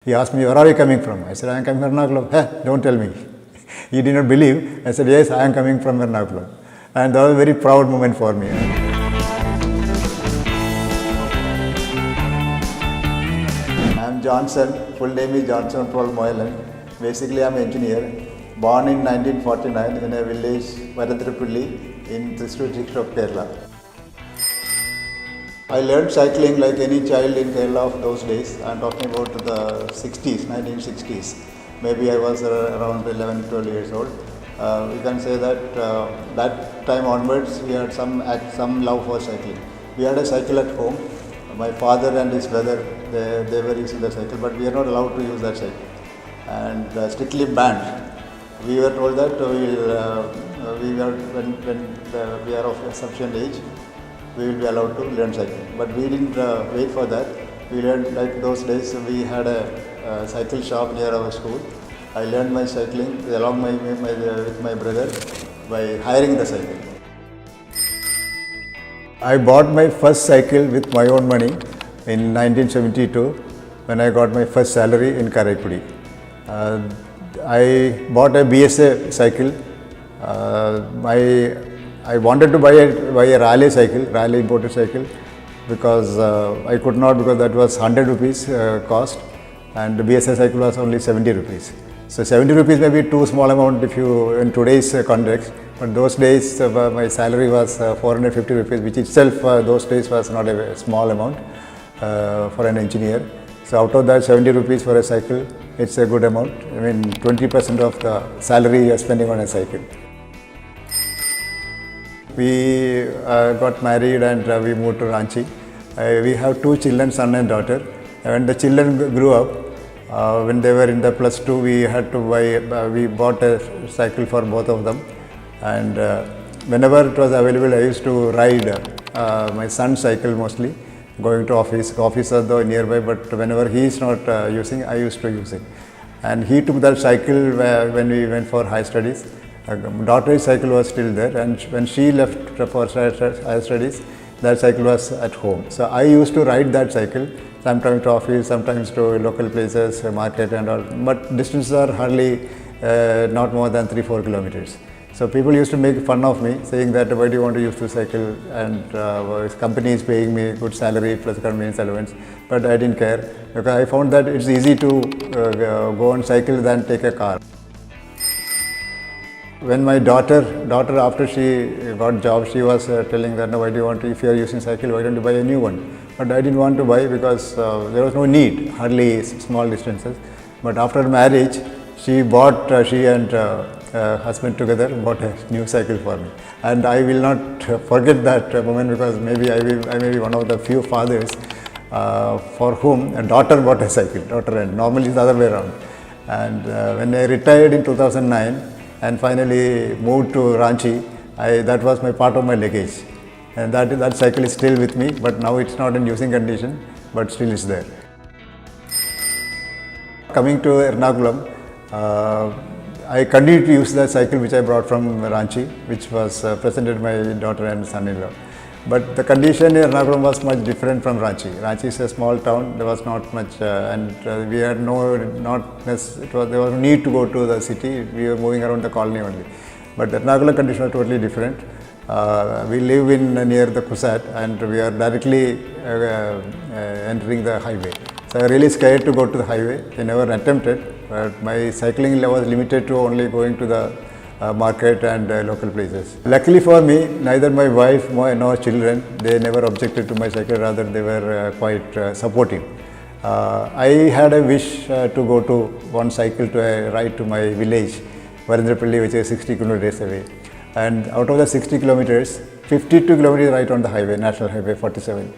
He asked me, where are you coming from? I said, I am coming from Ernakulam. Hey, don't tell me. He did not believe. I said, yes, I am coming from Ernakulam. And that was a very proud moment for me. I am Johnson. Full name is Johnson Paul Moyalan. Basically, I am an engineer. Born in 1949 in a village, Varadhrapalli, in the district of Kerala. I learned cycling like any child in Kerala of those days. I am talking about the 60s, 1960s. Maybe I was around 11, 12 years old. We can say that that time onwards we had some love for cycling. We had a cycle at home. My father and his brother, they were using the cycle, but we are not allowed to use that cycle. And strictly banned. We were told that when we are of a sufficient age, we will be allowed to learn cycling. But we didn't wait for that. We learned, like those days, we had a cycle shop near our school. I learned my cycling along with my brother by hiring the cycle. I bought my first cycle with my own money in 1972 when I got my first salary in Karaikudi. I bought a BSA cycle. I wanted to buy a rally cycle, rally imported cycle, because I could not, because that was 100 rupees cost, and the BSA cycle was only 70 rupees. So 70 rupees may be too small amount if you in today's context, but those days my salary was 450 rupees, which itself those days was not a small amount for an engineer. So out of that 70 rupees for a cycle, it's a good amount. I mean 20% of the salary you are spending on a cycle. We got married and we moved to Ranchi. We have two children, son and daughter. When the children grew up, when they were in the +2, we had to buy. We bought a cycle for both of them, and whenever it was available, I used to ride my son's cycle mostly, going to office. Office is though nearby, but whenever he is not using, I used to use it. And he took that cycle when we went for high studies. Daughter's cycle was still there, and when she left for higher studies, that cycle was at home. So I used to ride that cycle, sometimes to office, sometimes to local places, market and all. But distances are hardly not more than 3-4 kilometers. So people used to make fun of me, saying that why do you want to use the cycle, and company is paying me good salary plus convenience allowance. But I didn't care, because I found that it's easy to go on cycle than take a car. When my daughter after she got job, she was telling that, no, why do you want to, if you are using cycle, why don't you buy a new one? But I didn't want to buy because there was no need, hardly small distances. But after marriage, she and husband together bought a new cycle for me. And I will not forget that moment, because maybe I may be one of the few fathers for whom a daughter bought a cycle, and normally it's the other way around. And when I retired in 2009, and finally moved to Ranchi, that was my part of my luggage, and that cycle is still with me, but now it's not in using condition, but still is there. Coming to Ernakulam, I continue to use that cycle which I brought from Ranchi, which was presented by my daughter and son-in-law. But the condition in Ernakulam was much different from Ranchi. Ranchi is a small town. There was not much, and we had there was no need to go to the city. We were moving around the colony only. But Ernakulam condition was totally different. We live near the Kusat, and we are directly entering the highway. So I was really scared to go to the highway. I never attempted, but my cycling was limited to only going to the market and local places. Luckily for me, neither my wife nor children, they never objected to my cycle, rather they were quite supportive. I had a wish to go to one cycle to a ride to my village, Varadhrapalli, which is 60 kilometers away. And out of the 60 kilometers, 52 kilometers right on the highway, National Highway 47.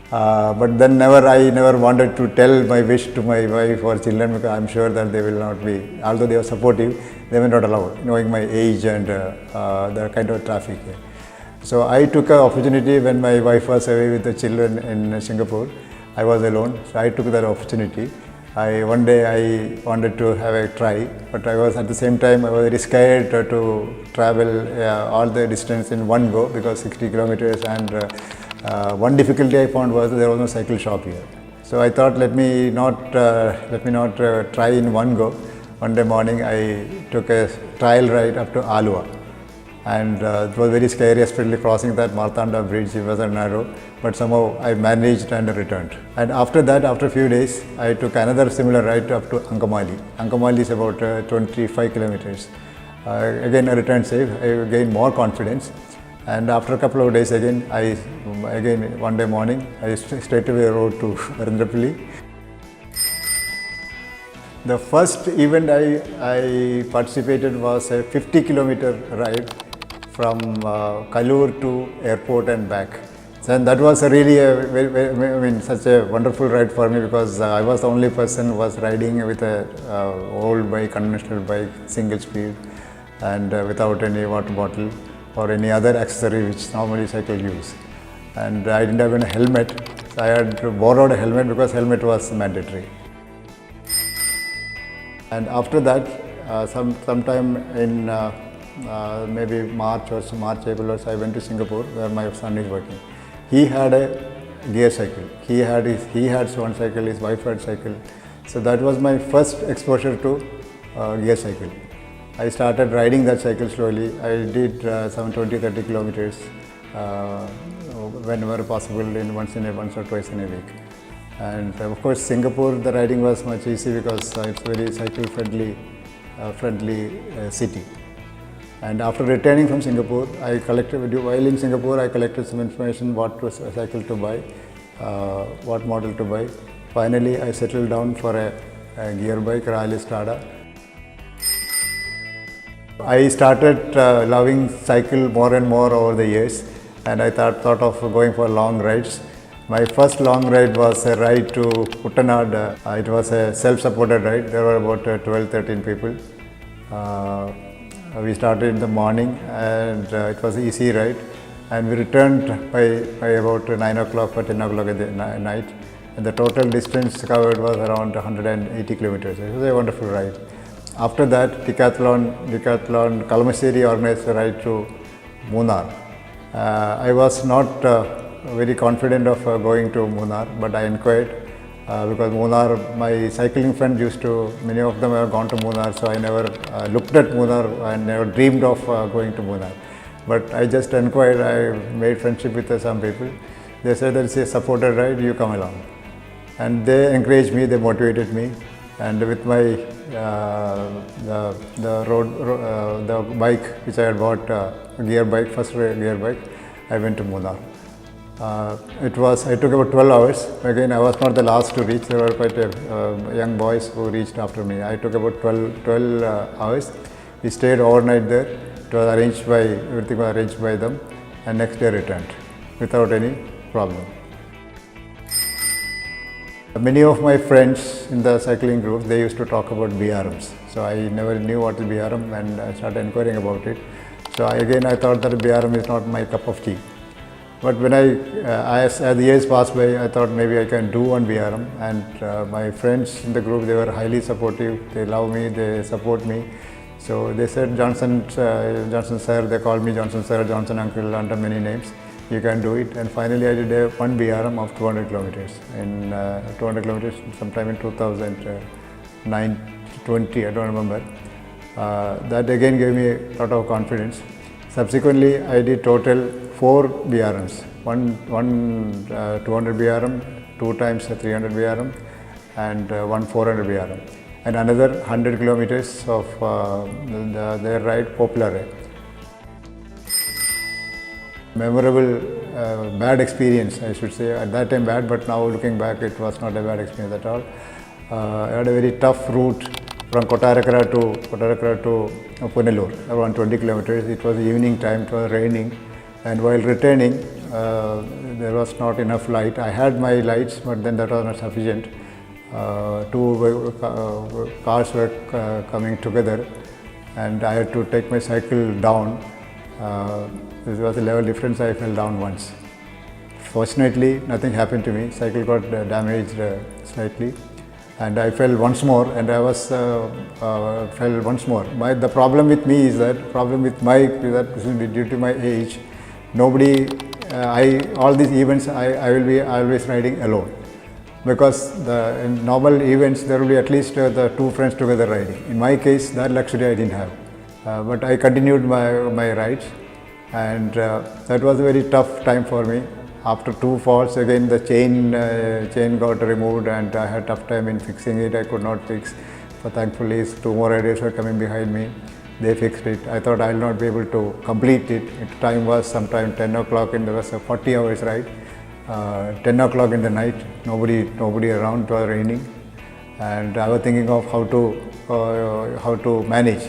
But then I never wanted to tell my wish to my wife or children, because I'm sure that they will not be, although they are supportive, they were not allowed, knowing my age and the kind of traffic here. So I took an opportunity when my wife was away with the children in Singapore. I was alone, so I took that opportunity. One day I wanted to have a try, but I was at the same time I was very scared to travel all the distance in one go, because 60 kilometers, and one difficulty I found was there was no cycle shop here. So I thought, let me not try in one go. One day morning, I took a trial ride up to Alua, and it was very scary, especially crossing that Martanda bridge. It was narrow, but somehow I managed and returned. And after that, after a few days, I took another similar ride up to Ankamali. Ankamali is about 25 kilometers. Again, I returned safe. I gained more confidence. And after a couple of days, again one day morning, I straight away rode to Varandrapalli. The first event I participated was a 50-kilometer ride from Kalur to airport and back. So, and that was really such a wonderful ride for me, because I was the only person who was riding with a old bike, conventional bike, single speed, and without any water bottle or any other accessory which normally cycle use. And I didn't have any helmet, so I had borrowed a helmet because helmet was mandatory. And after that, sometime in maybe March, April, I went to Singapore, where my son is working. He had a gear cycle. He had one cycle, his wife had cycle. So that was my first exposure to gear cycle. I started riding that cycle slowly. I did some 20-30 kilometers whenever possible, once or twice in a week. And of course, Singapore, the riding was much easy because it's very cycle friendly city. And after returning from Singapore, while in Singapore, I collected some information what cycle to buy, what model to buy. Finally, I settled down for a gear bike, Royal Strada. I started loving cycle more and more over the years, and I thought of going for long rides. My first long ride was a ride to Kuttanad. It was a self-supported ride. There were about 12-13 people. We started in the morning, and it was an easy ride. And we returned by about 9 o'clock or 10 o'clock at the night. And the total distance covered was around 180 kilometers. It was a wonderful ride. After that, Decathlon Kalamassery organized a ride to Munnar. I was not very confident of going to Munnar, but I inquired because Munnar, my cycling friend many of them have gone to Munnar, so I never looked at Munnar and never dreamed of going to Munnar. But I just inquired, I made friendship with some people. They said that it's a supported ride, you come along. And they encouraged me, they motivated me, and with my the bike which I had bought, first gear bike, I went to Munnar. I took about 12 hours. Again, I was not the last to reach. There were quite young boys who reached after me. I took about 12 hours. We stayed overnight there. Everything was arranged by them, and next day returned without any problem. Many of my friends in the cycling group, they used to talk about BRMs. So I never knew what is BRM, and I started inquiring about it. So I thought that BRM is not my cup of tea. But when as the years passed by, I thought maybe I can do one BRM, and my friends in the group, they were highly supportive. They love me, they support me. So they said, Johnson sir, they called me Johnson sir, Johnson uncle, under many names. You can do it. And finally, I did one BRM of 200 kilometers. In 200 kilometers, sometime in 2020, I don't remember. That again gave me a lot of confidence. Subsequently, I did total 4 BRMs. One 200 BRM, 2 times 300 BRM, and one 400 BRM. And another 100 kilometers of their ride, Popular. Memorable bad experience, I should say. At that time bad, but now looking back, it was not a bad experience at all. I had a very tough route from Kottarakara to Punalur, around 20 kilometers. It was evening time, it was raining, and while returning, there was not enough light. I had my lights, but then that was not sufficient. 2 cars were coming together, and I had to take my cycle down. This was a level difference. I fell down once. Fortunately, nothing happened to me. Cycle got damaged slightly, and I fell once more. And I fell once more. The problem with me is that due to my age, all these events I will be always riding alone. because in normal events there will be at least the two friends together riding. In my case, that luxury I didn't have. But I continued my rides, and that was a very tough time for me. After two falls, again the chain got removed, and I had tough time in fixing it. I could not fix. But thankfully, two more riders were coming behind me. They fixed it. I thought I will not be able to complete it. The time was sometime 10 o'clock, and there was a 40 hours ride. 10 o'clock in the night, nobody around, it was raining, and I was thinking of how to manage,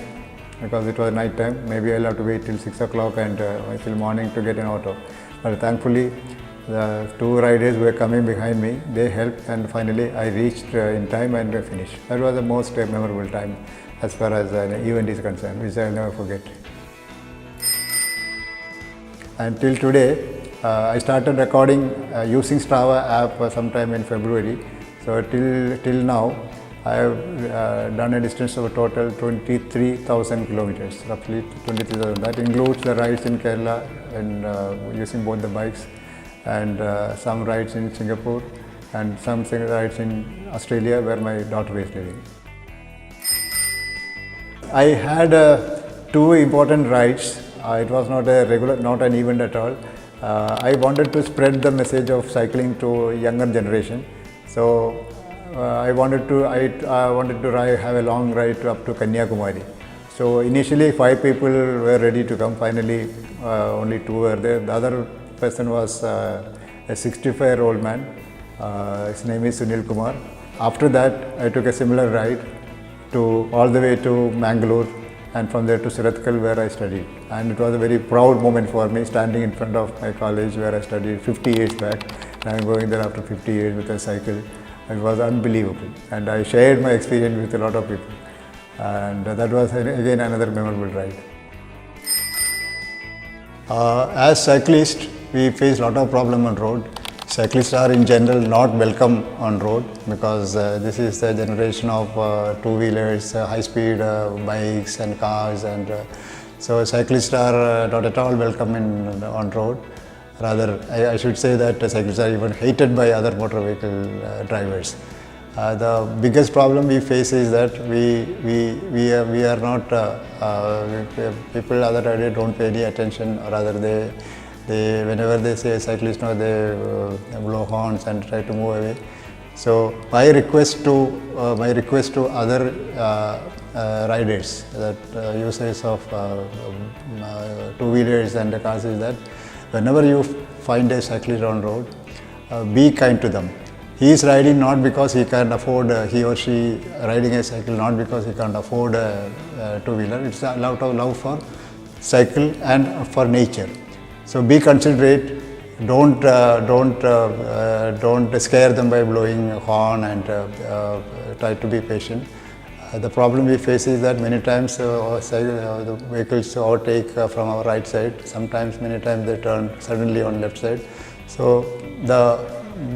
because it was night time. Maybe I'll have to wait till 6 o'clock and till morning to get an auto. But thankfully, the two riders were coming behind me. They helped, and finally I reached in time and finished. That was the most memorable time as far as an event is concerned, which I'll never forget. Until today, I started recording using Strava app sometime in February. So till now, I have done a distance of a total 23,000 kilometers, roughly 23,000. That includes the rides in Kerala and using both the bikes, and some rides in Singapore, and some rides in Australia where my daughter is living. I had two important rides. It was not an event at all. I wanted to spread the message of cycling to younger generation. So I wanted to have a long ride up to Kanyakumari. So initially 5 people were ready to come. Finally only 2 were there. The other person was a 65-year-old man. His name is Sunil Kumar. After that, I took a similar ride all the way to Mangalore, and from there to Surathkal, where I studied. And it was a very proud moment for me, standing in front of my college where I studied 50 years back. And I'm going there after 50 years with a cycle. It was unbelievable. And I shared my experience with a lot of people. And that was again another memorable ride. As cyclists, we face a lot of problems on road. Cyclists are in general not welcome on road, because this is the generation of two-wheelers, high-speed bikes and cars, and so cyclists are not at all welcome on road. Rather, I should say that cyclists are even hated by other motor vehicle drivers. The biggest problem we face is that we are not people, other riders don't pay any attention, or rather they whenever they say cyclist, they blow horns and try to move away. So my request to other riders, that users of two-wheelers and cars, is that whenever you find a cyclist on road, be kind to them. He is riding not because he can afford, he or she riding a cycle not because he can't afford a two-wheeler. It's a lot of love for cycle and for nature. So be considerate. Don't scare them by blowing a horn, and try to be patient. The problem we face is that many times the vehicles overtake from our right side. Sometimes, many times they turn suddenly on left side. So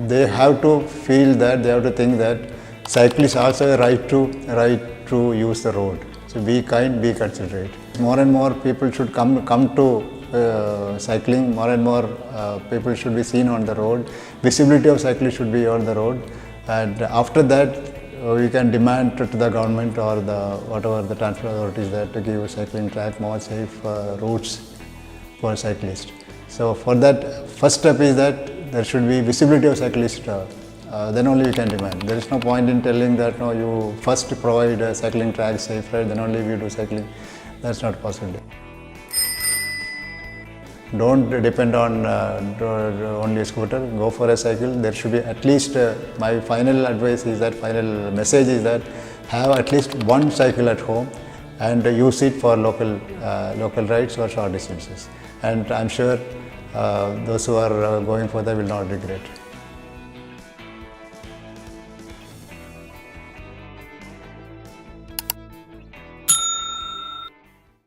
they have to feel that, they have to think that cyclists also have a right to use the road. So be kind, be considerate. More and more people should come to cycling. More and more people should be seen on the road. Visibility of cyclists should be on the road, and after that we can demand to the government or whatever the transport authorities there to give cycling track more safe routes for cyclists. So for that, first step is that there should be visibility of cyclists. Then only we can demand. There is no point in telling that no, you first provide a cycling track safe ride, then only we do cycling. That's not possible. Don't depend on only a scooter. Go for a cycle. There should be at least, my final advice is that, final message is that, have at least one cycle at home and use it for local rides or short distances. And I'm sure those who are going for that will not regret.